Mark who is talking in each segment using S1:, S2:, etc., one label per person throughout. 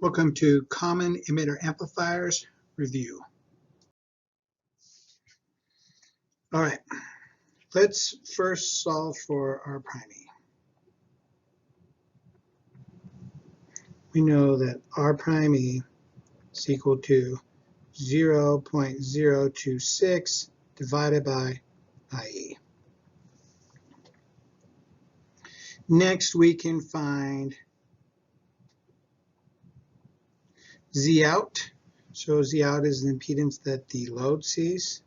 S1: Welcome to Common Emitter Amplifiers Review. All right, let's first solve for R prime E. We know that R prime E is equal to 0.026 divided by IE. Next, we can find Z out. So Z out is the impedance that the load sees.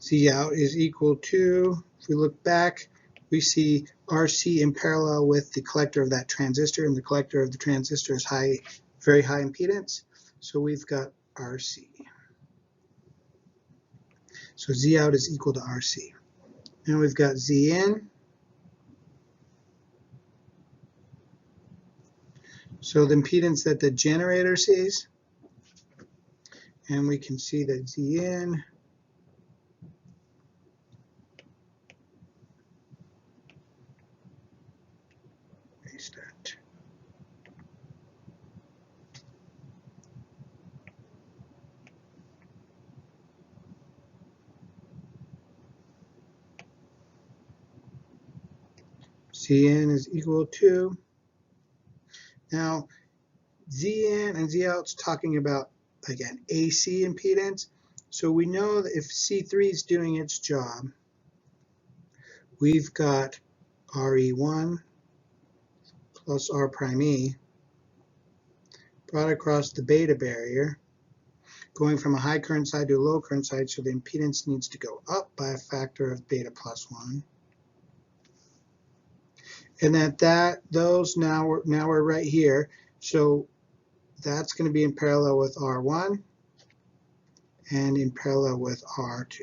S1: Z out is equal to, if we look back, we see RC in parallel with the collector of that transistor, and the collector of the transistor is very high impedance. So we've got RC. So Z out is equal to RC. Now we've got Z in. So the impedance that the generator sees, and we can see that Z in restart. Z in is equal to, now Z in and Z out is talking about, again, AC impedance. So we know that if C3 is doing its job, we've got RE1 plus R prime E brought across the beta barrier, going from a high current side to a low current side, so the impedance needs to go up by a factor of beta plus 1. And those now we're right here, so that's going to be in parallel with R1 and in parallel with R2.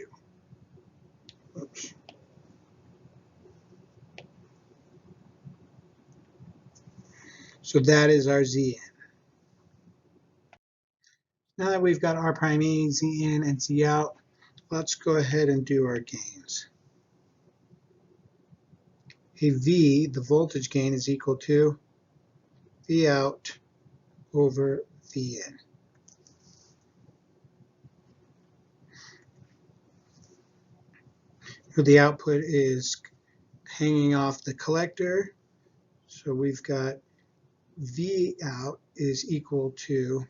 S1: Oops. So that is our Z in. Now that we've got R prime E, Z in, and Z out, let's go ahead and do our gains. A V, the voltage gain, is equal to V out over V in. So the output is hanging off the collector, so we've got V out is equal to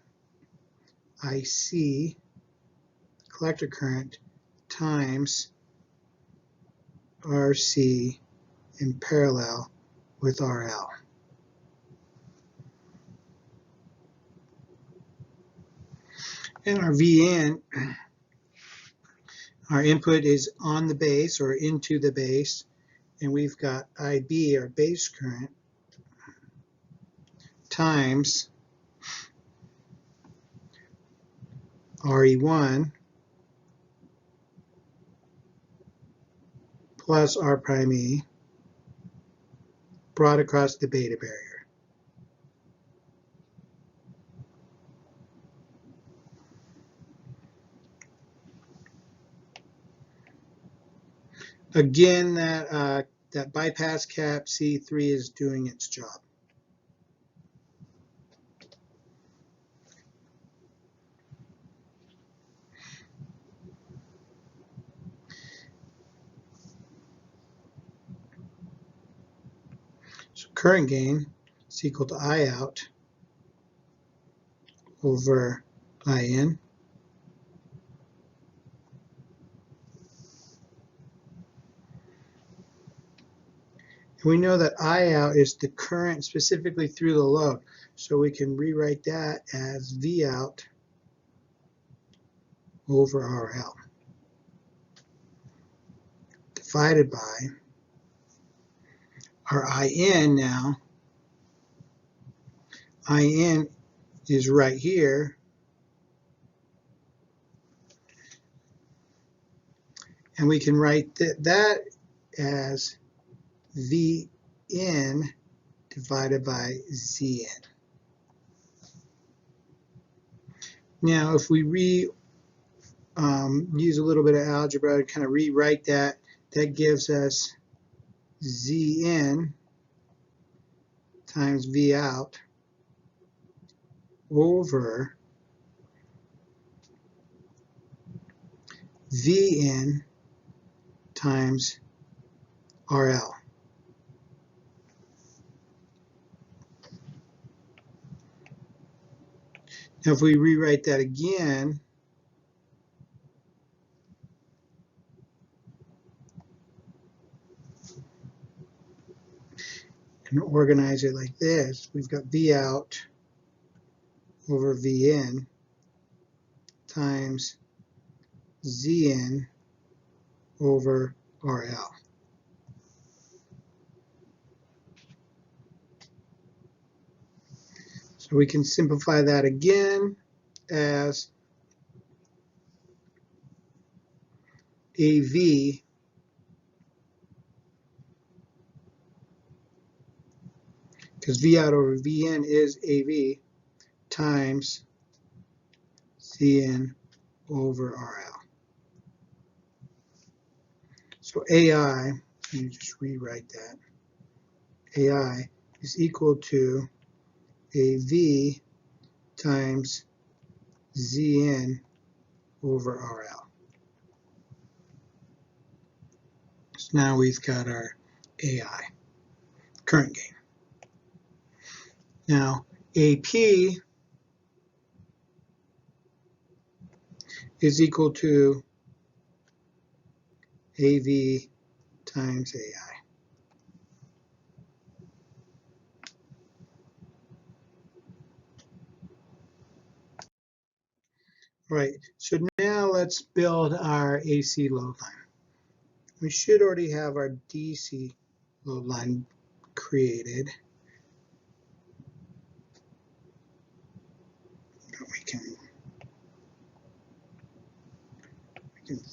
S1: IC, collector current, times RC in parallel with RL. And our VN, our input is on the base or into the base, and we've got IB, our base current, times RE1 plus R prime E brought across the beta barrier. Again, that bypass cap C3 is doing its job. So current gain is equal to I out over I in. And we know that I out is the current specifically through the load. So we can rewrite that as V out over RL divided by our IN now. IN is right here. And we can write that as V in divided by Z in. Now, if we use a little bit of algebra to kind of rewrite that, that gives us Z in times V out over V in times RL. Now if we rewrite that again, and organize it like this, we've got V out over V in times Z in over RL. So we can simplify that again as AV because V out over V in is AV times Z in over RL. So AI, let me just rewrite that. AI is equal to AV times Z in over RL. So now we've got our AI, current gain. Now AP is equal to AV times AI. Right, so now let's build our AC load line. We should already have our DC load line created. But we can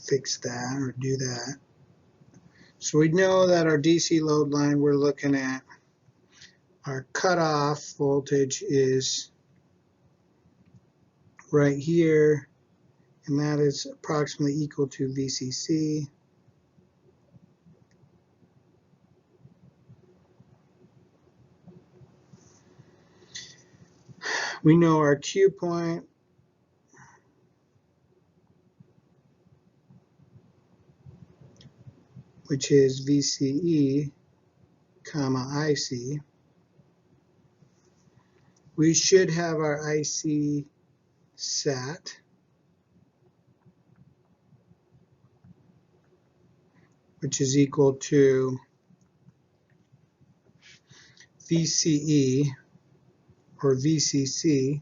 S1: fix that or do that. So we know that our DC load line, we're looking at our cutoff voltage is right here, and that is approximately equal to VCC. We know our Q point, which is VCE, comma IC. We should have our IC set, which is equal to VCE or VCC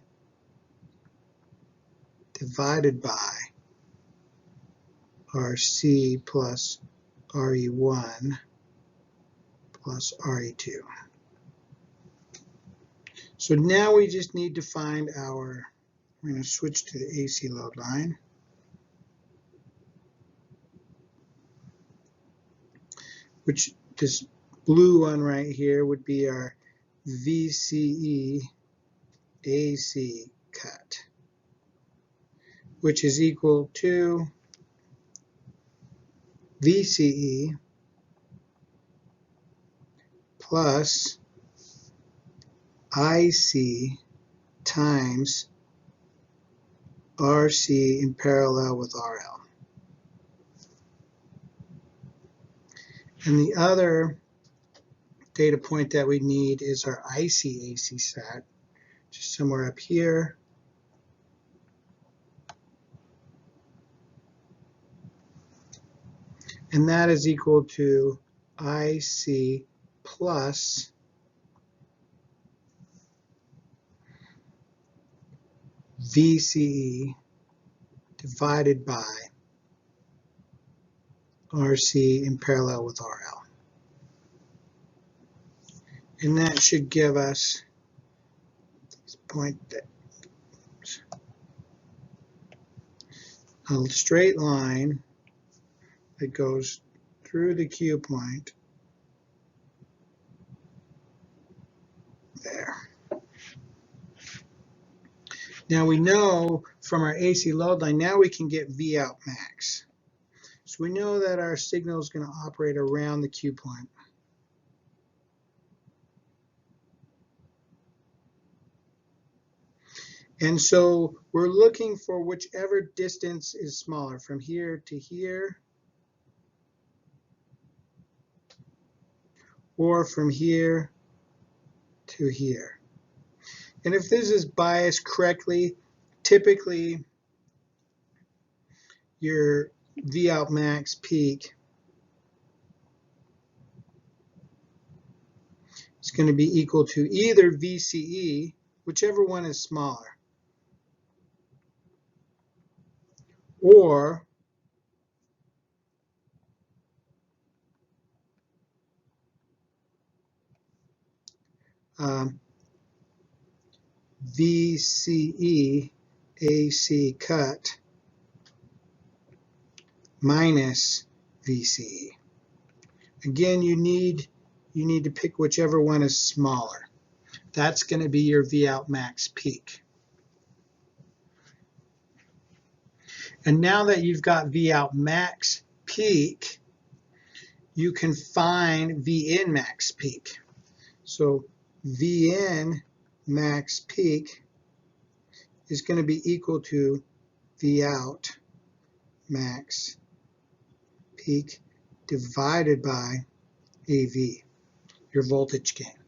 S1: divided by RC plus RE1 plus RE2. So now we just need to find our, we're going to switch to the AC load line. Which this blue one right here would be our VCE AC cut, which is equal to VCE plus IC times RC in parallel with RL. And the other data point that we need is our IC AC set, just somewhere up here. And that is equal to IC plus VCE divided by RC in parallel with RL. And that should give us this point that a straight line that goes through the Q point there. Now we know from our AC load line, now we can get V out max. So we know that our signal is going to operate around the Q point. And so we're looking for whichever distance is smaller, from here to here, or from here to here. And if this is biased correctly, typically your V out max peak is going to be equal to either VCE, whichever one is smaller, or VCE AC cut minus VCE. Again, you need to pick whichever one is smaller. That's going to be your V out max peak. And now that you've got V out max peak, you can find V in max peak. So V in max peak is going to be equal to V out max peak divided by AV, your voltage gain.